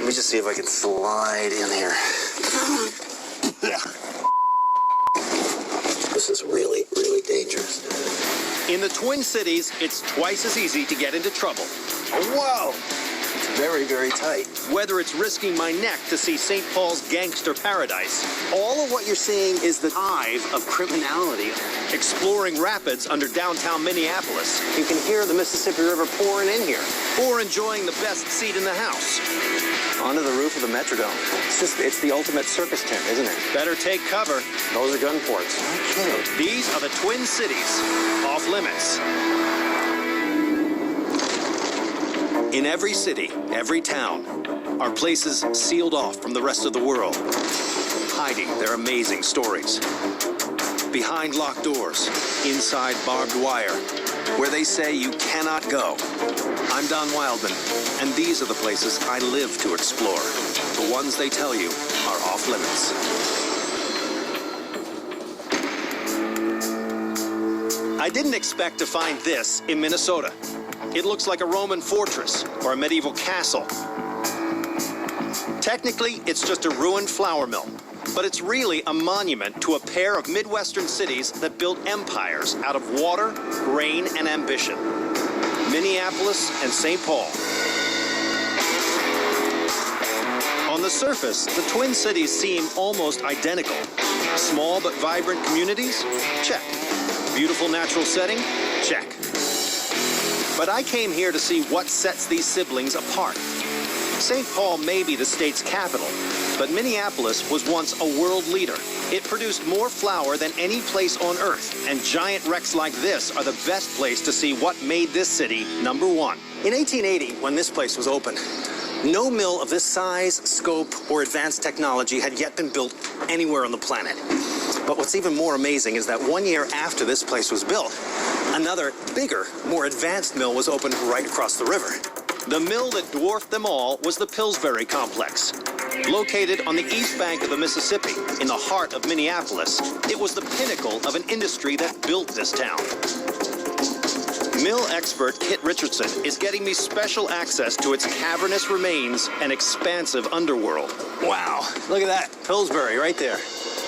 Let me just see if I can slide in here. This is really, really dangerous. In the Twin Cities, it's twice as easy to get into trouble. Whoa! It's very, very tight. Whether it's risking my neck to see St. Paul's gangster paradise, All of what you're seeing is the hive of criminality. exploring rapids under downtown Minneapolis, You can hear the Mississippi River pouring in here. or enjoying the best seat in the house. Onto the roof of the Metrodome. It's the ultimate circus tent, isn't it? Better take cover. Those are gun ports. Okay. These are the Twin Cities, off limits. In every city, every town, are places sealed off from the rest of the world, hiding their amazing stories. Behind locked doors, inside barbed wire, where they say you cannot go. I'm Don Wildman, and these are the places I live to explore. The ones they tell you are off limits. I didn't expect to find this in Minnesota. It looks like a Roman fortress or a medieval castle. Technically, it's just a ruined flour mill, but it's really a monument to a pair of Midwestern cities that built empires out of water, grain, and ambition. Minneapolis and St. Paul. On the surface, the Twin Cities seem almost identical. Small but vibrant communities? Check. Beautiful natural setting? Check. But I came here to see what sets these siblings apart. St. Paul may be the state's capital, but Minneapolis was once a world leader. It produced more flour than any place on earth, and giant wrecks like this are the best place to see what made this city number one. In 1880, when this place was open, no mill of this size, scope, or advanced technology had yet been built anywhere on the planet. But what's even more amazing is that 1 year after this place was built, another bigger, more advanced mill was opened right across the river. The mill that dwarfed them all was the Pillsbury Complex. Located on the east bank of the Mississippi, in the heart of Minneapolis, it was the pinnacle of an industry that built this town. Mill expert Kit Richardson is getting me special access to its cavernous remains and expansive underworld. Wow, look at that, Pillsbury right there.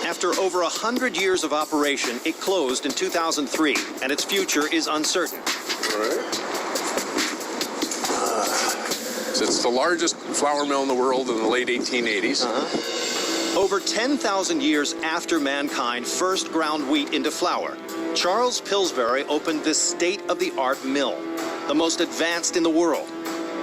After over 100 years of operation, it closed in 2003, and its future is uncertain. It's the largest flour mill in the world in the late 1880s. Over 10,000 years after mankind first ground wheat into flour, Charles Pillsbury opened this state-of-the-art mill, the most advanced in the world.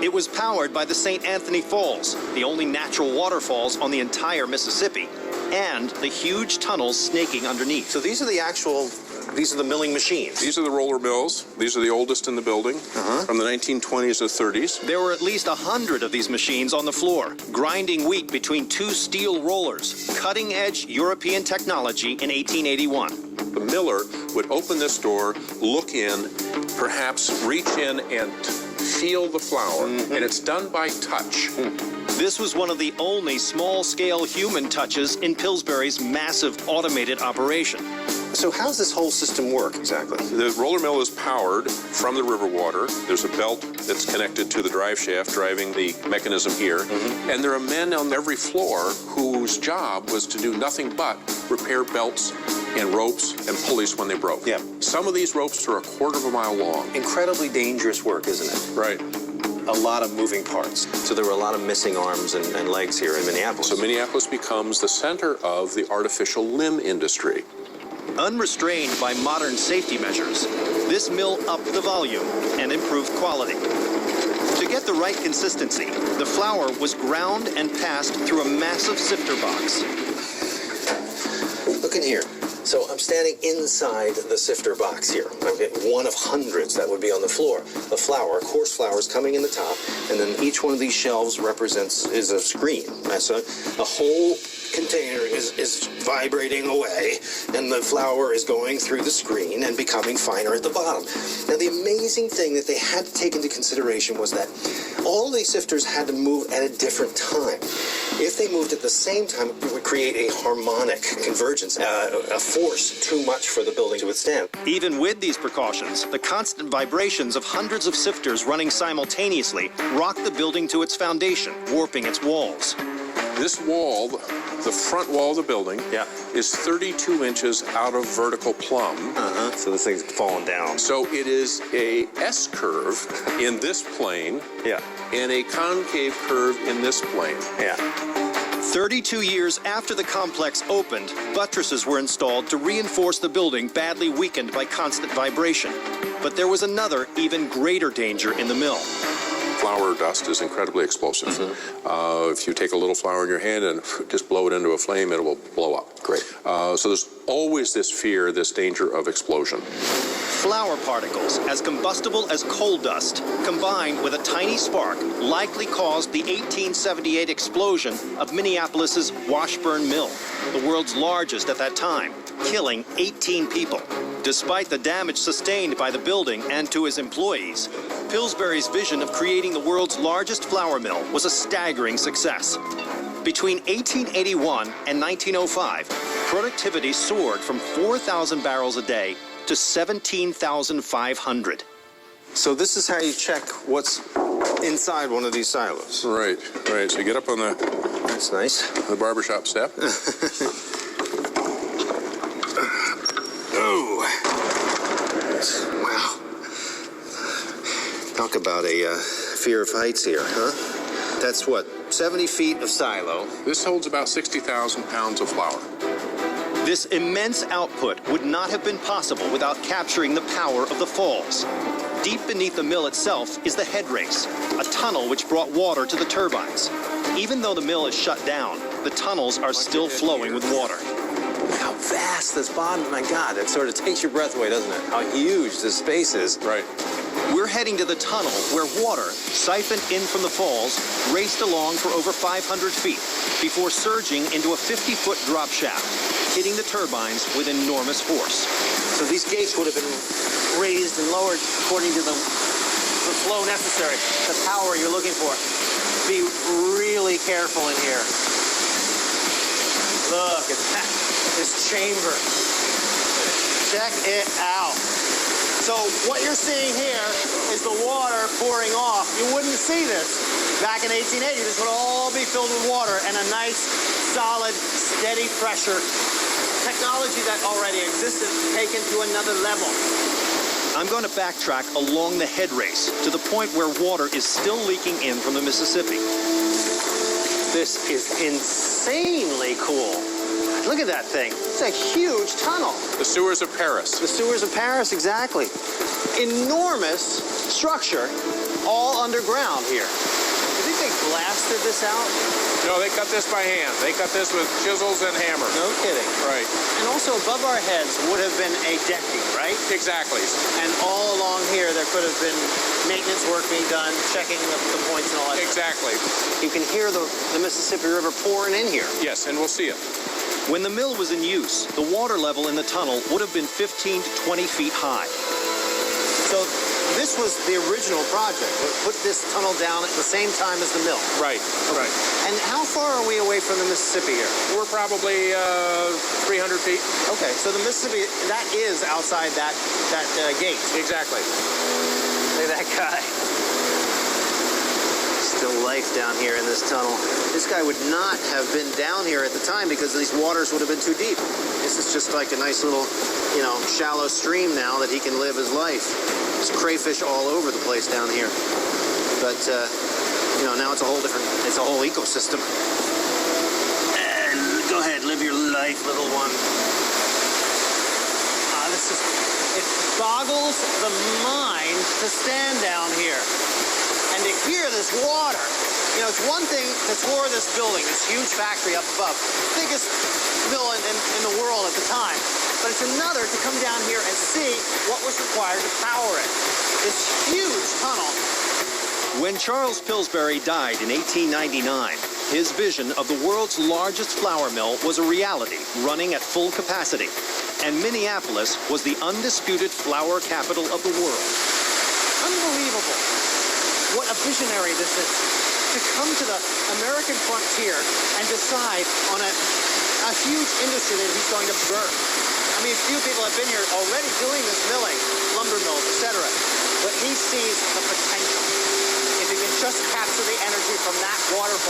It was powered by the St. Anthony Falls, the only natural waterfalls on the entire Mississippi, and the huge tunnels snaking underneath. So these are the milling machines. These are the roller mills. These are the oldest in the building, from the 1920s to 30s. There were at least 100 of these machines on the floor, grinding wheat between two steel rollers, cutting-edge European technology in 1881. The miller would open this door, look in, perhaps reach in and feel the flour, and it's done by touch. This was one of the only small-scale human touches in Pillsbury's massive automated operation. So how's this whole system work exactly? The roller mill is powered from the river water. There's a belt that's connected to the drive shaft driving the mechanism here. And there are men on every floor whose job was to do nothing but repair belts and ropes and pulleys when they broke. Yeah. Some of these ropes are a quarter of a mile long. Incredibly dangerous work, isn't it? Right. A lot of moving parts. So there were a lot of missing arms and legs here in Minneapolis. So Minneapolis becomes the center of the artificial limb industry. Unrestrained by modern safety measures, this mill upped the volume and improved quality. To get the right consistency, the flour was ground and passed through a massive sifter box. Look in here. So I'm standing inside the sifter box here. I'm getting one of hundreds that would be on the floor. The flour, coarse flour, is coming in the top, and then each one of these shelves is a screen. So a whole container is vibrating away, and the flour is going through the screen and becoming finer at the bottom. Now, the amazing thing that they had to take into consideration was that all these sifters had to move at a different time. If they moved at the same time, it would create a harmonic convergence, a force too much for the building to withstand. Even with these precautions, the constant vibrations of hundreds of sifters running simultaneously rock the building to its foundation, warping its walls. This wall, the front wall of the building, is 32 inches out of vertical plumb. So this thing's falling down. So it is a S-curve in this plane and a concave curve in this plane. 32 years after the complex opened, buttresses were installed to reinforce the building badly weakened by constant vibration. But there was another, even greater danger in the mill. Flour dust is incredibly explosive. If you take a little flour in your hand and just blow it into a flame, it will blow up. Great. So there's always this fear, this danger of explosion. Flour particles, as combustible as coal dust, combined with a tiny spark, likely caused the 1878 explosion of Minneapolis's Washburn Mill, the world's largest at that time, killing 18 people. Despite the damage sustained by the building and to his employees, Pillsbury's vision of creating the world's largest flour mill was a staggering success. Between 1881 and 1905, productivity soared from 4,000 barrels a day to 17,500. So this is how you check what's inside one of these silos. Right. So you get up on That's nice. the barbershop step. Oh. Wow. Talk about a fear of heights here, huh? That's what, 70 feet of silo. This holds about 60,000 pounds of flour. This immense output would not have been possible without capturing the power of the falls. Deep beneath the mill itself is the head race, a tunnel which brought water to the turbines. Even though the mill is shut down, the tunnels are still flowing with water. How vast this bottom, my God, it sort of takes your breath away, doesn't it? How huge this space is. Right. We're heading to the tunnel where water, siphoned in from the falls, raced along for over 500 feet before surging into a 50-foot drop shaft, hitting the turbines with enormous force. So these gates would have been raised and lowered according to the flow necessary, the power you're looking for. Be really careful in here. Look at that, this chamber. Check it out. So what you're seeing here is the water pouring off. You wouldn't see this back in 1880. This would all be filled with water and a nice, solid, steady pressure. Technology that already existed taken to another level. I'm going to backtrack along the head race to the point where water is still leaking in from the Mississippi. This is insanely cool. Look at that thing. It's a huge tunnel. The sewers of Paris. The sewers of Paris, exactly. Enormous structure, all underground here. Do you think they blasted this out? No, they cut this by hand. They cut this with chisels and hammers. No kidding. Right. And also above our heads would have been a decking, right? Exactly. And all along here there could have been maintenance work being done, checking the points and all that. Exactly. You can hear the Mississippi River pouring in here. Yes, and we'll see it. When the mill was in use, the water level in the tunnel would have been 15 to 20 feet high. So this was the original project. Put this tunnel down at the same time as the mill. Right. Right. And how far are we away from the Mississippi here? We're probably 300 feet. Okay, so the Mississippi, that is outside that gate. Exactly. Look at that guy. Still life down here in this tunnel. This guy would not have been down here at the time because these waters would have been too deep. This is just like a nice little, shallow stream now that he can live his life. There's crayfish all over the place down here. But, now it's a whole ecosystem. And go ahead, live your life, little one. It boggles the mind to stand down here and to hear this water. It's one thing to tour this building, this huge factory up above, biggest mill in the world at the time. But it's another to come down here and see what was required to power it. This huge tunnel. When Charles Pillsbury died in 1899, his vision of the world's largest flour mill was a reality, running at full capacity. And Minneapolis was the undisputed flour capital of the world. Unbelievable. What a visionary this is. to come to the American frontier and decide on a huge industry that he's going to birth. I mean, few people have been here already doing this milling, lumber mills, etc. But he sees the potential. If he can just capture the energy from that waterfall.